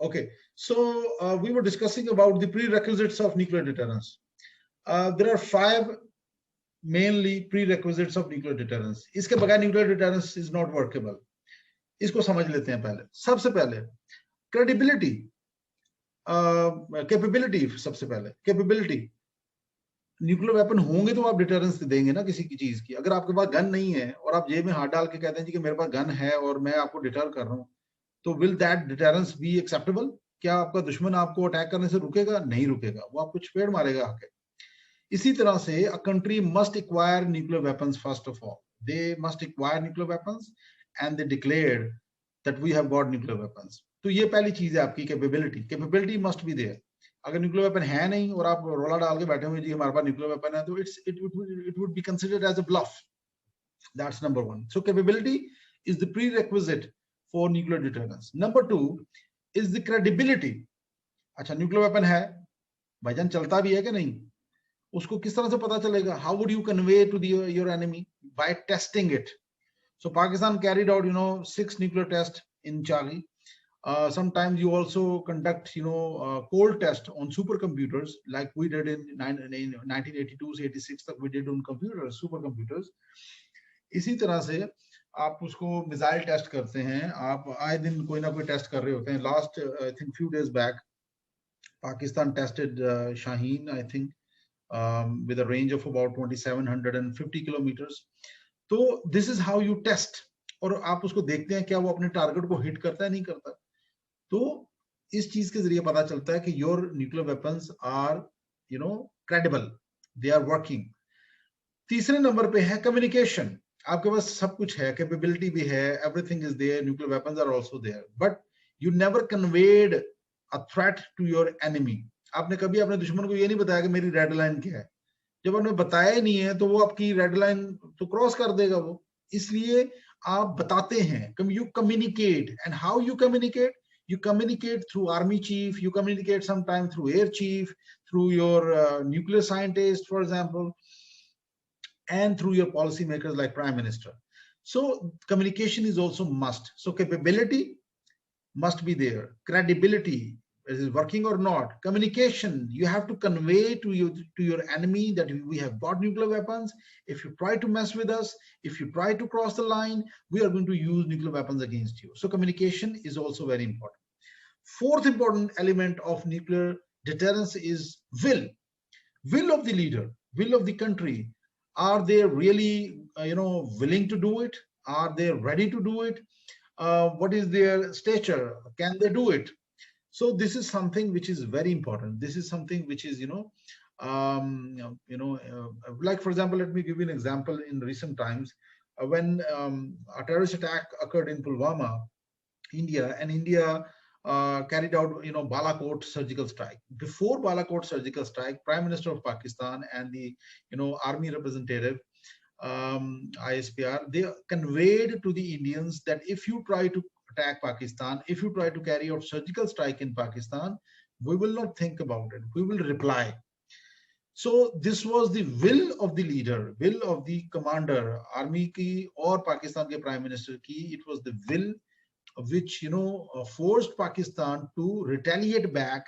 Okay, so we were discussing about the prerequisites of nuclear deterrence. There are 5 mainly prerequisites of nuclear deterrence. इसके बगैर nuclear deterrence is not workable. इसको समझ लेते हैं पहले. सबसे पहले credibility, capability. सबसे पहले capability. न्यूक्लियर वेपन होंगे तो आप डिटरेंस देंगे ना किसी की चीज की. अगर आपके पास गन नहीं है और आप जेब में हाथ डाल के कहते हैं जी कि मेरे पास गन है और मैं आपको डिटर कर रहा हूं, तो will that deterrence be acceptable? क्या आपका दुश्मन आपको अटैक करने से रुकेगा? नहीं रुकेगा, वो आपको चपेट मारेगा आके. इसी तरह से a country must acquire nuclear weapons. First of all they must acquire nuclear weapons and they declared that we have got nuclear weapons. तो ये पहली चीज है आपकी capability. Capability must be there. अगर न्यूक्लियर वेपन है नहीं और आप रोला डाल के बैठे हुए जी हमारे पास न्यूक्लियर वेपन है, तो it would be considered as a bluff. That's number 1. So capability is the prerequisite for nuclear deterrence. Number 2 is the credibility. अच्छा, न्यूक्लियर वेपन है, भाईजान चलता भी है कि नहीं, उसको किस तरह से पता चलेगा? How would you convey to your enemy? By testing it. So Pakistan carried out 6 nuclear tests in Chagi. Sometimes you also conduct cold test on supercomputers like we did in 1982 से 86 तक we did on computers, supercomputers. इसी तरह से आप उसको missile test करते हैं. आप आए दिन कोई ना कोई टेस्ट कर रहे होते हैं. Last I think few days back Pakistan tested Shaheen, I think, with a range of about 2750 kilometers. तो this is how you test. और आप उसको देखते हैं क्या वो अपने टारगेट को हिट करता है नहीं करता. तो इस चीज के जरिए पता चलता है कि your nuclear weapons are credible, they are working. तीसरे नंबर पे है कम्युनिकेशन. आपके पास सब कुछ है, कैपेबिलिटी भी है, everything is there, nuclear weapons are also there, but you never conveyed a threat to your enemy. आपने कभी अपने दुश्मन को ये नहीं बताया कि मेरी रेड लाइन क्या है. जब आपने बताया ही नहीं है तो वो आपकी रेड लाइन तो क्रॉस कर देगा वो. इसलिए आप बताते हैं. You communicate. And how you communicate? You communicate through army chief, you communicate sometimes through air chief, through your nuclear scientist, for example, and through your policymakers like prime minister. So communication is also must. So capability must be there. Credibility, is it working or not? Communication, you have to convey to your enemy that we have got nuclear weapons. If you try to mess with us, if you try to cross the line, we are going to use nuclear weapons against you. So communication is also very important. Fourth important element of nuclear deterrence is will of the leader, will of the country. Are they really willing to do it? Are they ready to do it? What is their stature? Can they do it? So this is something which is very important. This is something which is like, for example, let me give you an example. In recent times, when a terrorist attack occurred in Pulwama, India carried out Balakot surgical strike. Before Balakot surgical strike, Prime Minister of Pakistan and the army representative, ISPR, they conveyed to the Indians that if you try to attack Pakistan, if you try to carry out surgical strike in Pakistan, we will not think about it, we will reply. So this was the will of the leader, will of the commander, army ki or Pakistan ke prime minister ki. It was the will which forced Pakistan to retaliate back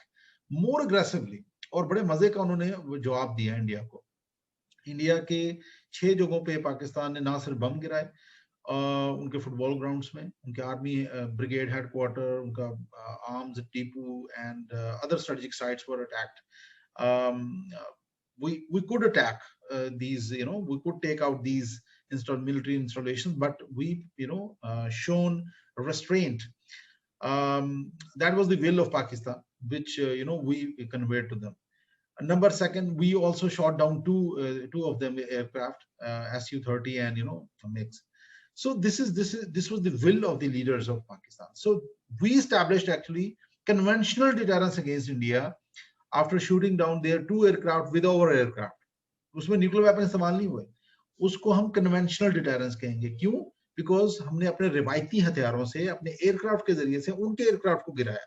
more aggressively. और बड़े मजे का उन्होंने जवाब दिया India को. India के 6 जगहों पे पाकिस्तान ने ना सिर्फ बम गिराए, उनके फुटबॉल ग्राउंड्स में, उनके आर्मी ब्रिगेड हेडक्वार्टर, उनका arms depot and other strategic sites were attacked. We could attack these, we could take out these military installations, but we shown restraint. That was the will of Pakistan, which we conveyed to them. Number second, we also shot down two of them aircraft, Su-30 and MiGs. So this was the will of the leaders of Pakistan. So we established actually conventional deterrence against India after shooting down their 2 aircraft with our aircraft. उसमें nuclear weapon इस्तेमाल नहीं हुए, उसको हम conventional deterrence कहेंगे. क्यों? Because हमने अपने रिवायती हथियारों से, अपने एयरक्राफ्ट के जरिए से उनके एयरक्राफ्ट को गिराया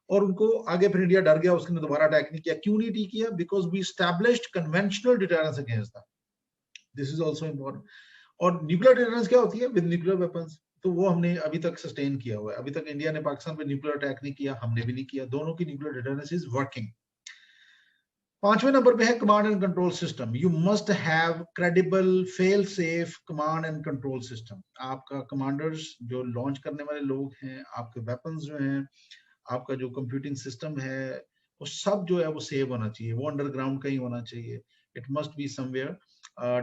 और उनको आगे फिर इंडिया डर गया, उसने दोबारा अटैक नहीं किया. क्यों नहीं किया? Because we established conventional deterrence against that. This is also important. और न्यूक्लियर डिटरेंस क्या होती है? With nuclear weapons. तो वो हमने अभी तक सस्टेन किया हुआ है। अभी तक इंडिया ने पाकिस्तान पे न्यूक्लियर अटैक नहीं किया, हमने भी नहीं किया, दोनों की न्यूक्लियर डिटरेंस इज वर्किंग। 5वें नंबर पे है command and control system. You must have credible fail safe command and control system. आपका कमांडर्स जो लॉन्च करने वाले लोग हैं, आपके वेपन्स जो हैं, आपका जो कंप्यूटिंग सिस्टम है, वो सब जो है वो सेव होना चाहिए, वो अंडरग्राउंड कहीं होना चाहिए। It must be somewhere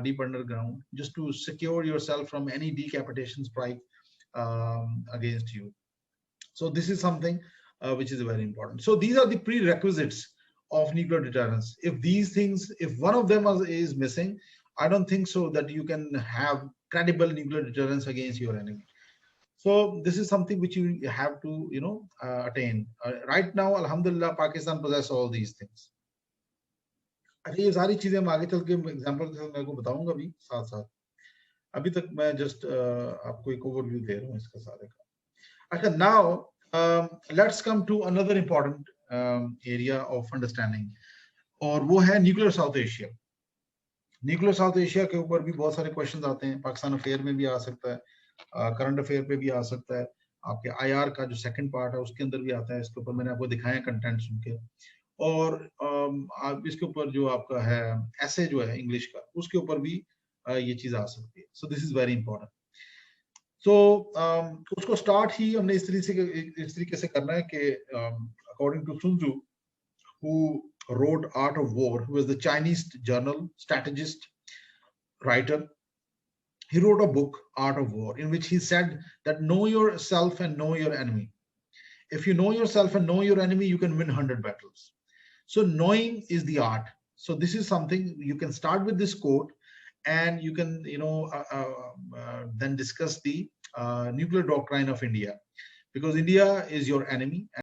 deep underground just to secure yourself from any decapitation strike against you. So this is something which is very important. So these are the prerequisites of nuclear deterrence. If these things, if one of them is missing, I don't think so that you can have credible nuclear deterrence against your enemy. So this is something which you have to, attain. Right now, Alhamdulillah, Pakistan possess all these things. अच्छा, ये सारी चीजें हम आगे चल के example के साथ मैं को बताऊंगा भी साथ साथ। अभी तक मैं जस्ट आपको एक ओवरव्यू दे रहा हूँ इसका सारे का। अच्छा, now let's come to another important area of understanding, और वो है nuclear south Asia. Nuclear south Asia के ऊपर भी बहुत सारे क्वेश्चंस आते हैं, पाकिस्तान अफेयर में भी आ सकता है, करंट अफेयर पे भी आ सकता है, आपके आईआर का जो सेकंड पार्ट है उसके अंदर भी आता है। इसके ऊपर मैंने आपको दिखाया कंटेंट सुन के, और आप इसके ऊपर जो आपका है ऐसे जो है इंग्लिश का, उसके ऊपर भी ये चीज आ सकती है। So this is very important. So उसको स्टार्ट ही हमने इस तरीके से करना है कि according to Sun Tzu, who wrote Art of War, who was the Chinese journal strategist writer. He wrote a book, Art of War, in which he said that know yourself and know your enemy. If you know yourself and know your enemy, you can win 100 battles. So knowing is the art. So this is something you can start with this quote, and you can then discuss the nuclear doctrine of India, because India is your enemy.